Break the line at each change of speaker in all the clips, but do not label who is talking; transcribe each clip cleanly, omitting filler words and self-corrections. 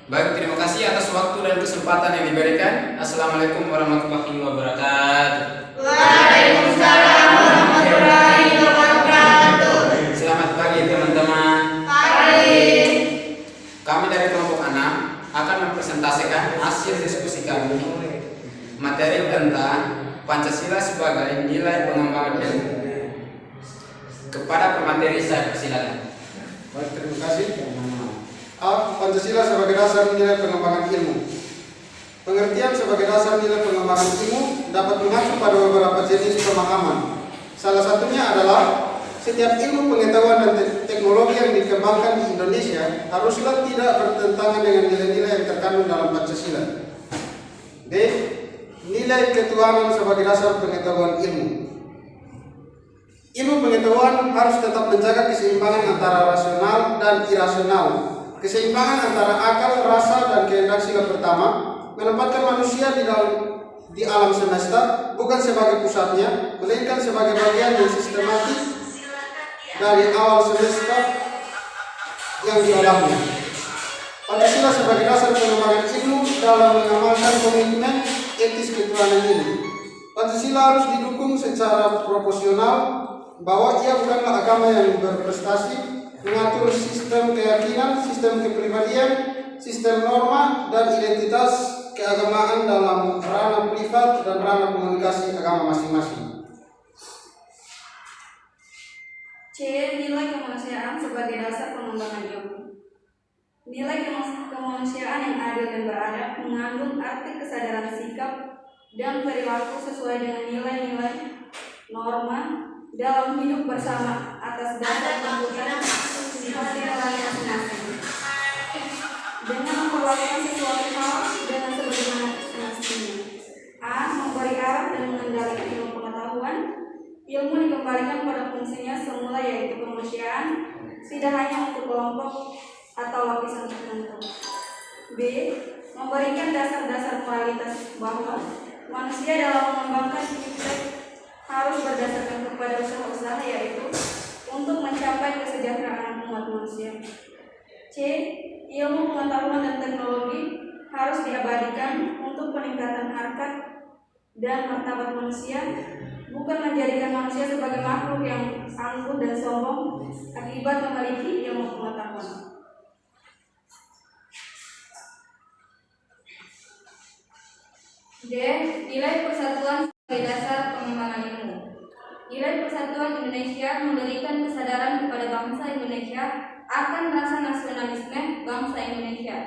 Baik, terima kasih atas waktu dan kesempatan yang diberikan. Assalamualaikum warahmatullahi wabarakatuh.
Waalaikumsalam warahmatullahi wabarakatuh.
Selamat pagi teman-teman.
Pagi.
Kami dari kelompok 6 akan mempresentasikan hasil diskusi kami materi tentang Pancasila sebagai nilai pengembangan ilmu. Kepada pemateri saya persilakan.
Baik, terima kasih. Pancasila sebagai dasar nilai pengembangan ilmu. Pengertian sebagai dasar nilai pengembangan ilmu dapat mengacu pada beberapa jenis pemahaman. Salah satunya adalah setiap ilmu pengetahuan dan teknologi yang dikembangkan di Indonesia haruslah tidak bertentangan dengan nilai-nilai yang terkandung dalam Pancasila. B. Nilai ketuhanan sebagai dasar pengetahuan ilmu. Ilmu pengetahuan harus tetap menjaga keseimbangan antara rasional dan irasional. Keseimbangan antara akal, rasa, dan kehendak sila pertama menempatkan manusia di alam semesta bukan sebagai pusatnya, melainkan sebagai bagian yang sistematis dari awal semesta yang diolahnya. Pancasila sebagai dasar pengembangan ilmu dalam mengamalkan komitmen etis ketuhanan ini. Pancasila harus didukung secara proporsional bahwa ia bukanlah agama yang berprestasi mengatur sistem keyakinan, sistem kepribadian, sistem norma, dan identitas keagamaan dalam ranah privat dan ranah komunikasi agama masing-masing.
C. Nilai kemanusiaan sebagai dasar pengembangan ilmu. Nilai kemanusiaan yang adil dan beradab mengandung arti kesadaran sikap dan perilaku sesuai dengan nilai-nilai norma dalam hidup bersama atas dasar tuntutan nilai masing-masing, dengan memperlakukan sesuatu hal dengan sebagaimana semestinya. A. Memberi arah dan mengendalikan ilmu pengetahuan. Ilmu dikembalikan pada fungsinya semula, yaitu kemanusiaan, tidak hanya untuk kelompok atau lapisan tertentu. B. Memberikan dasar-dasar moralitas bahwa manusia dalam mengembangkan hidup harus berdasarkan kepada usaha-usaha, yaitu untuk mencapai kesejahteraan umat manusia. C. Ilmu pengetahuan dan teknologi harus diabadikan untuk peningkatan harkat dan martabat manusia, bukan menjadikan manusia sebagai makhluk yang angkuh dan sombong akibat memiliki ilmu pengetahuan. D. Nilai persatuan sebagai dasar pengembangan ilmu. Nilai persatuan Indonesia memberikan kesadaran kepada bangsa Indonesia akan rasa nasionalisme bangsa Indonesia.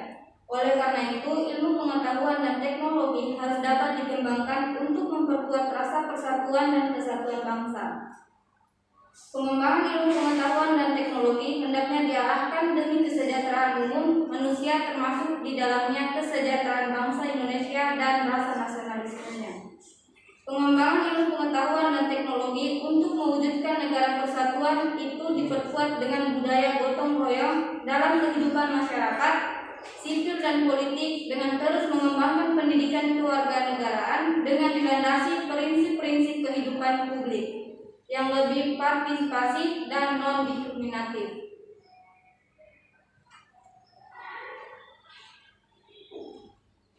Oleh karena itu, ilmu pengetahuan dan teknologi harus dapat dikembangkan untuk memperkuat rasa persatuan dan kesatuan bangsa. Pengembangan ilmu pengetahuan dan teknologi hendaknya diarahkan demi kesejahteraan umum manusia, termasuk di dalamnya kesejahteraan bangsa Indonesia dan rasa nasionalismenya. Pengembangan ilmu pengetahuan dan teknologi untuk mewujudkan negara persatuan itu diperkuat dengan budaya gotong royong dalam kehidupan masyarakat, sipil dan politik, dengan terus mengembangkan pendidikan kewarganegaraan dengan dilandasi prinsip-prinsip kehidupan publik yang lebih partisipasi dan non-diskriminatif.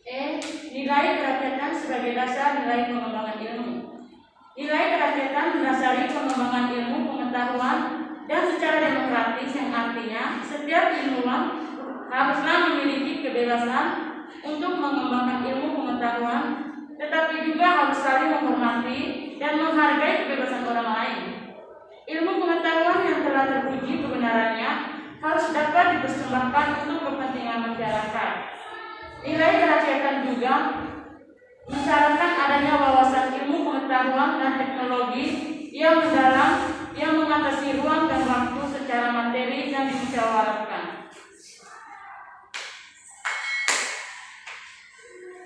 E. Nilai kerakyatan sebagai dasar nilai pengembangan ilmu. Nilai kerakyatan mendasari pengembangan ilmu pengetahuan dan secara demokratis, yang artinya setiap ilmuwan haruslah memiliki kebebasan untuk mengembangkan ilmu pengetahuan, tetapi juga harus saling menghormati dan menghargai kebebasan orang lain. Ilmu pengetahuan yang telah teruji kebenarannya harus dapat dipersembahkan untuk kepentingan masyarakat. Nilai kerakyatan juga mensyaratkan adanya wawasan ilmu pengetahuan dan teknologi yang mendalam, yang mengatasi ruang dan waktu secara materi dan dimusyawarahkan.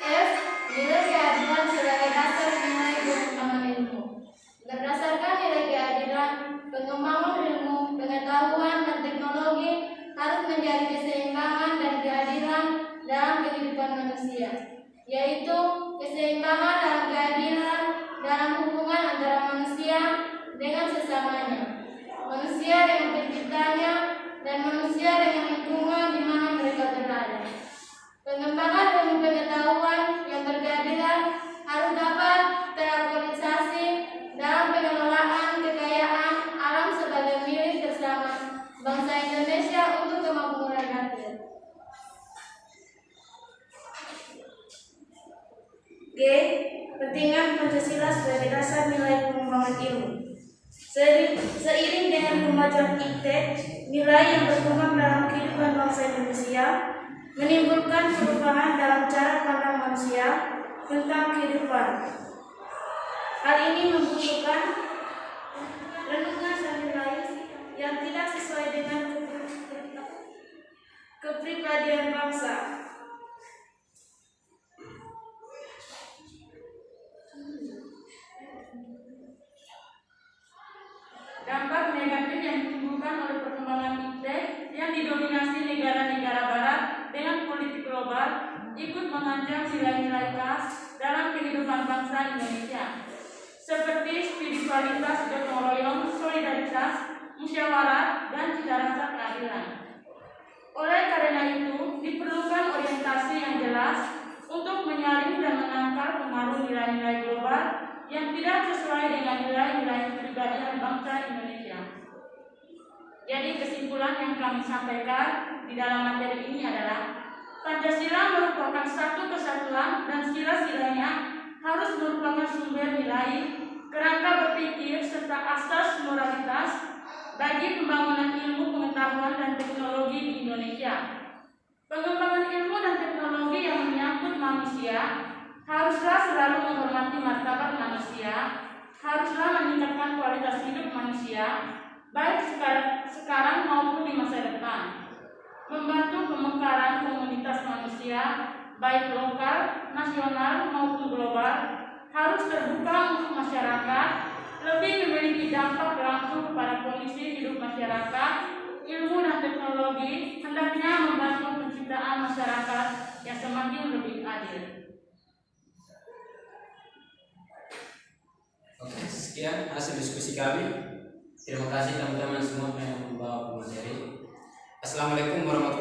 F. Nilai keadilan sebagai dasar nilai pengembangan ilmu. Berdasarkan nilai keadilan, pengembangan ilmu, pengetahuan, dan teknologi harus menjadi keseimbangan dan keadilan dalam kehidupan manusia, yaitu keseimbangan dalam keadilan dalam hubungan antara manusia dengan sesamanya, manusia dengan penciptanya, dan manusia dengan lingkungan di mana mereka berada.
G. Pentingan Pancasila sebagai dasar nilai pengembangan ilmu. Seiring dengan kemajuan iptek, nilai yang berkembang dalam kehidupan bangsa Indonesia menimbulkan perubahan dalam cara pandang manusia tentang kehidupan. Hal ini membutuhkan renungan dan nilai yang tidak sesuai dengan kepribadian bangsa. Dampak negatif yang ditimbulkan oleh perkembangan iptek yang didominasi negara-negara barat dengan politik global ikut mengancam nilai-nilai khas dalam kehidupan bangsa Indonesia, seperti spiritualitas, gotong royong, solidaritas, musyawarah, dan cita rasa keadilan. Oleh karena itu, diperlukan orientasi yang jelas untuk menyaring dan menangkal pengaruh nilai-nilai global yang tidak sesuai dengan nilai-nilai kepribadian bangsa Indonesia. Jadi kesimpulan yang kami sampaikan di dalam materi ini adalah Pancasila merupakan satu kesatuan dan sila-silanya harus merupakan sumber nilai, kerangka berpikir, serta asas moralitas bagi pembangunan ilmu, pengetahuan, dan teknologi di Indonesia. Pengembangan ilmu dan teknologi yang menyangkut manusia haruslah selalu menghormati martabat manusia, haruslah meningkatkan kualitas hidup manusia, baik sekarang maupun di masa depan, membantu pemekaran komunitas manusia, baik lokal, nasional, maupun global, harus terbuka untuk masyarakat, lebih memiliki dampak langsung kepada kondisi hidup masyarakat. Ilmu dan teknologi hendaknya membantu penciptaan masyarakat yang semakin lebih adil.
Oke, sekian hasil diskusi kami. Terima kasih teman-teman semua yang membawa materi. Assalamualaikum warahmatullahi wabarakatuh.